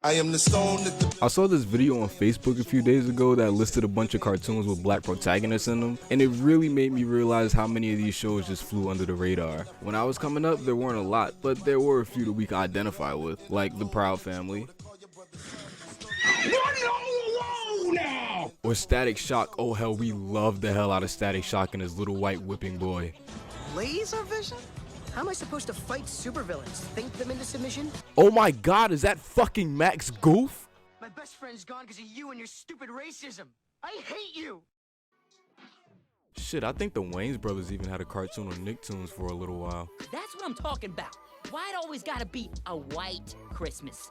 I am the stone that the I saw this video on Facebook a few days ago that listed a bunch of cartoons with black protagonists in them, and it really made me realize how many of these shows just flew under the radar. When I was coming up, there weren't a lot, but there were a few that we could identify with, like The Proud Family, or Static Shock. Oh hell, we loved the hell out of Static Shock and his little white whipping boy. Laser vision? How am I supposed to fight supervillains? Think them into submission? Oh my god, is that fucking Max Goof? My best friend's gone because of you and your stupid racism. I hate you! Shit, I think the Wayans brothers even had a cartoon on Nicktoons for a little while. That's what I'm talking about. Why it always gotta be a white Christmas?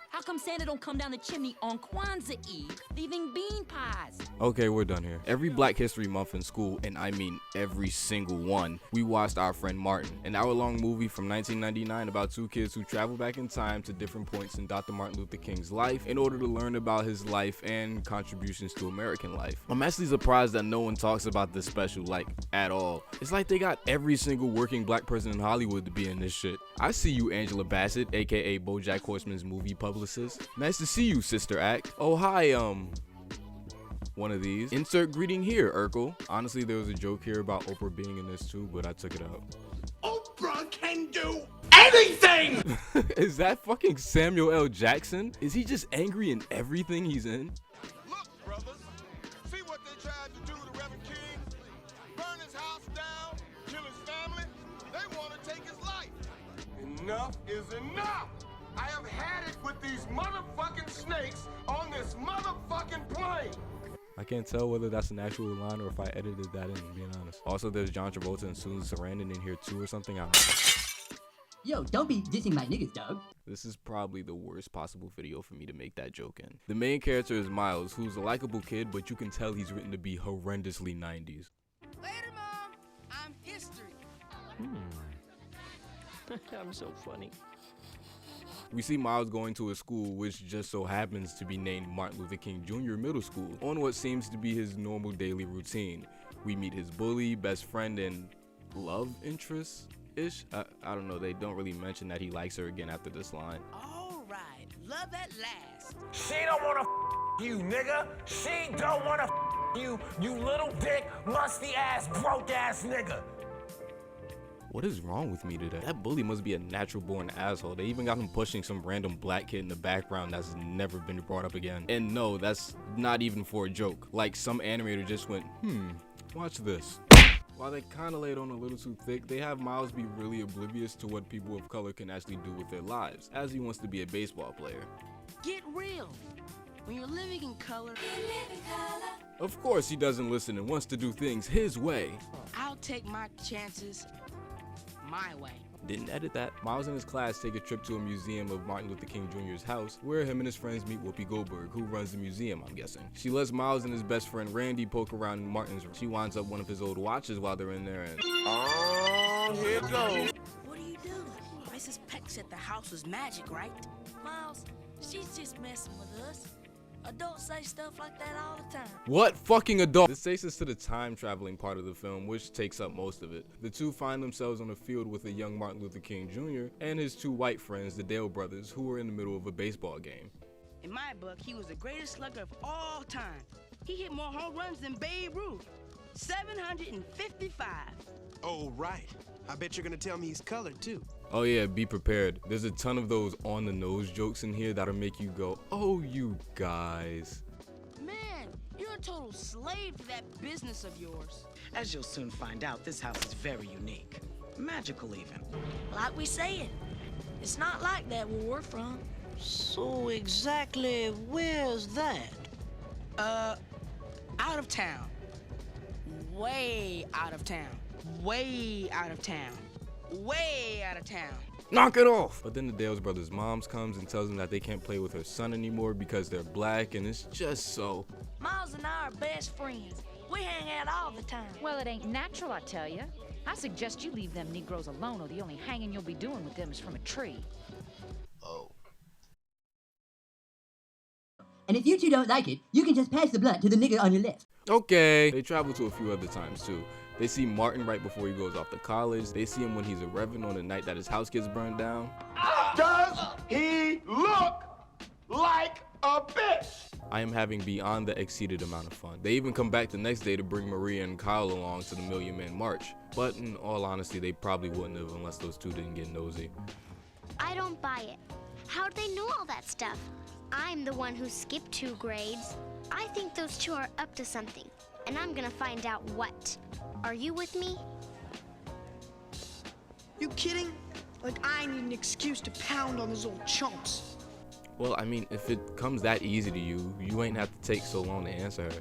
How come Santa don't come down the chimney on Kwanzaa Eve, leaving bean pies? Okay, we're done here. Every Black History Month in school, and I mean every single one, we watched Our Friend Martin, an hour-long movie from 1999 about two kids who travel back in time to different points in Dr. Martin Luther King's life in order to learn about his life and contributions to American life. I'm actually surprised that no one talks about this special, like, at all. It's like they got every single working black person in Hollywood to be in this shit. I see you, Angela Bassett, aka BoJack Horseman's movie publicist. Nice to see you, Sister Act. Oh, hi, one of these. Insert greeting here, Urkel. Honestly, there was a joke here about Oprah being in this too, but I took it out. Oprah can do anything! Is that fucking Samuel L. Jackson? Is he just angry in everything he's in? Look, brothers, see what they tried to do to Reverend King? Burn his house down, kill his family. They want to take his life. Enough is enough! I have had it with these motherfucking snakes on this motherfucking plane! I can't tell whether that's an actual line or if I edited that in, being honest. Also, there's John Travolta and Susan Sarandon in here too or something. I don't know. Yo, don't be dissing my niggas, dog. This is probably the worst possible video for me to make that joke in. The main character is Miles, who's a likable kid, but you can tell he's written to be horrendously 90s. Later, Mom. I'm history. I'm so funny. We see Miles going to a school which just so happens to be named Martin Luther King Jr. Middle School on what seems to be his normal daily routine. We meet his bully, best friend, and love interest-ish? I don't know, they don't really mention that he likes her again after this line. All right. Love that last. She don't wanna you, nigga. She don't wanna you, you little dick, musty ass, broke ass nigga. What is wrong with me today? That bully must be a natural born asshole. They even got him pushing some random black kid in the background that's never been brought up again. And no, that's not even for a joke. Like some animator just went, watch this. While they kinda laid on a little too thick, they have Miles be really oblivious to what people of color can actually do with their lives, as he wants to be a baseball player. Get real. When you're living in color, Of course he doesn't listen and wants to do things his way. I'll take my chances my way. Didn't edit that. Miles and his class take a trip to a museum of Martin Luther King Jr.'s house, where him and his friends meet Whoopi Goldberg, who runs the museum, I'm guessing. She lets Miles and his best friend Randy poke around in Martin's room. She winds up one of his old watches while they're in there and... Oh, here it goes. What are you doing? Mrs. Peck said the house was magic, right? Miles, she's just messing with us. Adults say stuff like that all the time. What fucking adult? This takes us to the time traveling part of the film, which takes up most of it. The two find themselves on a field with a young Martin Luther King Jr. and his two white friends, the Dale brothers, who were in the middle of a baseball game. In my book, he was the greatest slugger of all time. He hit more home runs than Babe Ruth. 755. Oh, right. I bet you're gonna tell me he's colored too. Oh yeah, be prepared. There's a ton of those on the nose jokes in here that'll make you go, oh you guys. Man, you're a total slave to that business of yours. As you'll soon find out, this house is very unique. Magical even. Like we said, it's not like that where we're from. So exactly where's that? Out of town. Way out of town. Way out of town. Way out of town. Knock it off! But then the Dales brothers' moms comes and tells them that they can't play with her son anymore because they're black, and it's just so... Miles and I are best friends. We hang out all the time. Well, it ain't natural, I tell you. I suggest you leave them Negroes alone, or the only hanging you'll be doing with them is from a tree. And if you two don't like it, you can just pass the blunt to the nigga on your left. Okay. They travel to a few other times too. They see Martin right before he goes off to college. They see him when he's a reverend on the night that his house gets burned down. Does he look like a bitch. I am having beyond the exceeded amount of fun. They even come back the next day to bring Maria and Kyle along to the Million Man March. But in all honesty, they probably wouldn't have unless those two didn't get nosy. I don't buy it. How'd they know all that stuff? I'm the one who skipped 2 grades. I think those two are up to something, and I'm gonna find out what. Are you with me? You kidding? Like I need an excuse to pound on those old chumps. Well, I mean, if it comes that easy to you, you ain't have to take so long to answer her.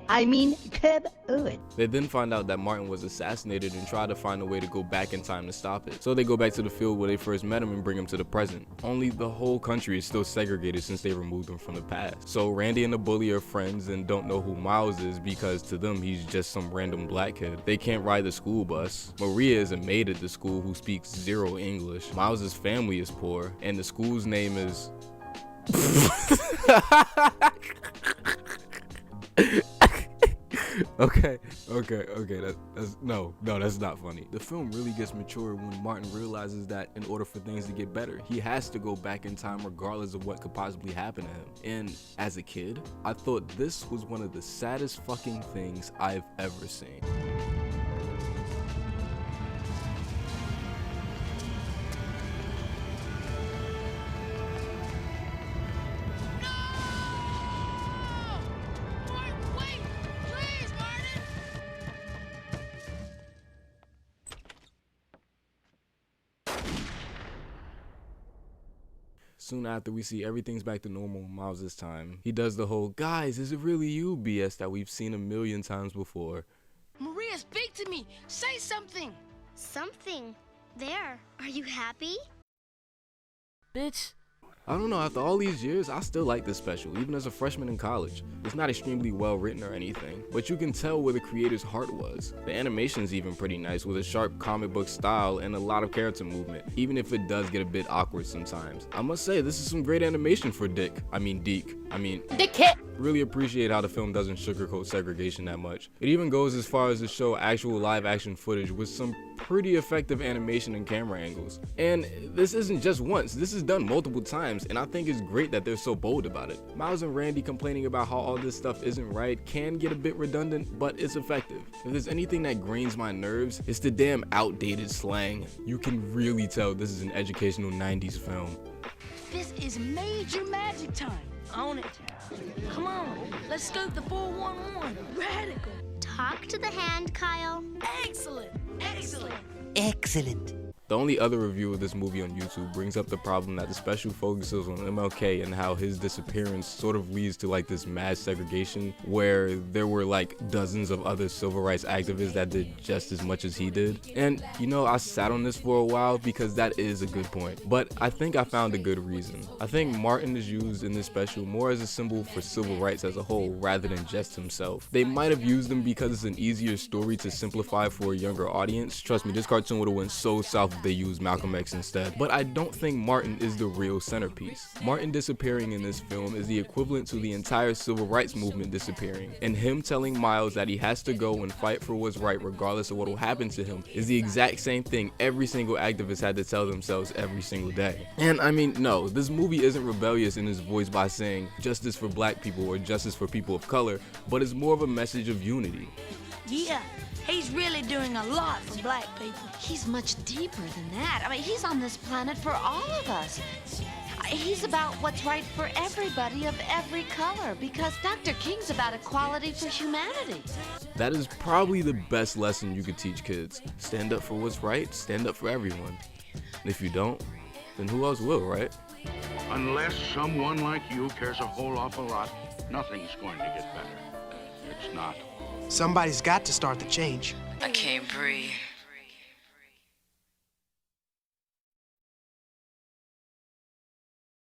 I mean, come on. They then find out that Martin was assassinated and try to find a way to go back in time to stop it. So they go back to the field where they first met him and bring him to the present. Only the whole country is still segregated since they removed him from the past. So Randy and the bully are friends and don't know who Miles is because to them he's just some random black kid. They can't ride the school bus. Maria is a maid at the school who speaks 0 English. Miles's family is poor and the school's name is... Okay, that's not funny. The film really gets mature when Martin realizes that in order for things to get better, he has to go back in time regardless of what could possibly happen to him. And as a kid, I thought this was one of the saddest fucking things I've ever seen. Soon after, we see everything's back to normal in Miles' time. He does the whole, guys, is it really you BS that we've seen 1,000,000 times before. Maria, speak to me. Say something. Something. There. Are you happy? Bitch. I don't know, after all these years, I still like this special, even as a freshman in college. It's not extremely well written or anything, but you can tell where the creator's heart was. The animation's even pretty nice with a sharp comic book style and a lot of character movement, even if it does get a bit awkward sometimes. I must say, this is some great animation for Deke. Really appreciate how the film doesn't sugarcoat segregation that much. It even goes as far as to show actual live action footage with some pretty effective animation and camera angles. And this isn't just once, this is done multiple times, and I think it's great that they're so bold about it. Miles and Randy complaining about how all this stuff isn't right can get a bit redundant, but it's effective. If there's anything that grinds my nerves, it's the damn outdated slang. You can really tell this is an educational 90s film. This is major magic time. Own it. Come on, let's scoop the 411. Radical. Talk to the hand, Kyle. Excellent. Excellent. Excellent. The only other review of this movie on YouTube brings up the problem that the special focuses on MLK and how his disappearance sort of leads to like this mass segregation where there were like dozens of other civil rights activists that did just as much as he did. And you know, I sat on this for a while because that is a good point, but I think I found a good reason. I think Martin is used in this special more as a symbol for civil rights as a whole rather than just himself. They might have used him because it's an easier story to simplify for a younger audience. Trust me, this cartoon would have went so south if they used Malcolm X instead. But I don't think Martin is the real centerpiece. Martin disappearing in this film is the equivalent to the entire civil rights movement disappearing, and him telling Miles that he has to go and fight for what's right regardless of what will happen to him is the exact same thing every single activist had to tell themselves every single day. And I mean, no, this movie isn't rebellious in its voice by saying justice for black people or justice for people of color, but it's more of a message of unity. Yeah, he's really doing a lot for black people. He's much deeper than that. I mean, he's on this planet for all of us. He's about what's right for everybody of every color, because Dr. King's about equality for humanity. That is probably the best lesson you could teach kids. Stand up for what's right, stand up for everyone. And if you don't, then who else will, right? Unless someone like you cares a whole awful lot, nothing's going to get better. It's not. Somebody's got to start the change. I can't breathe.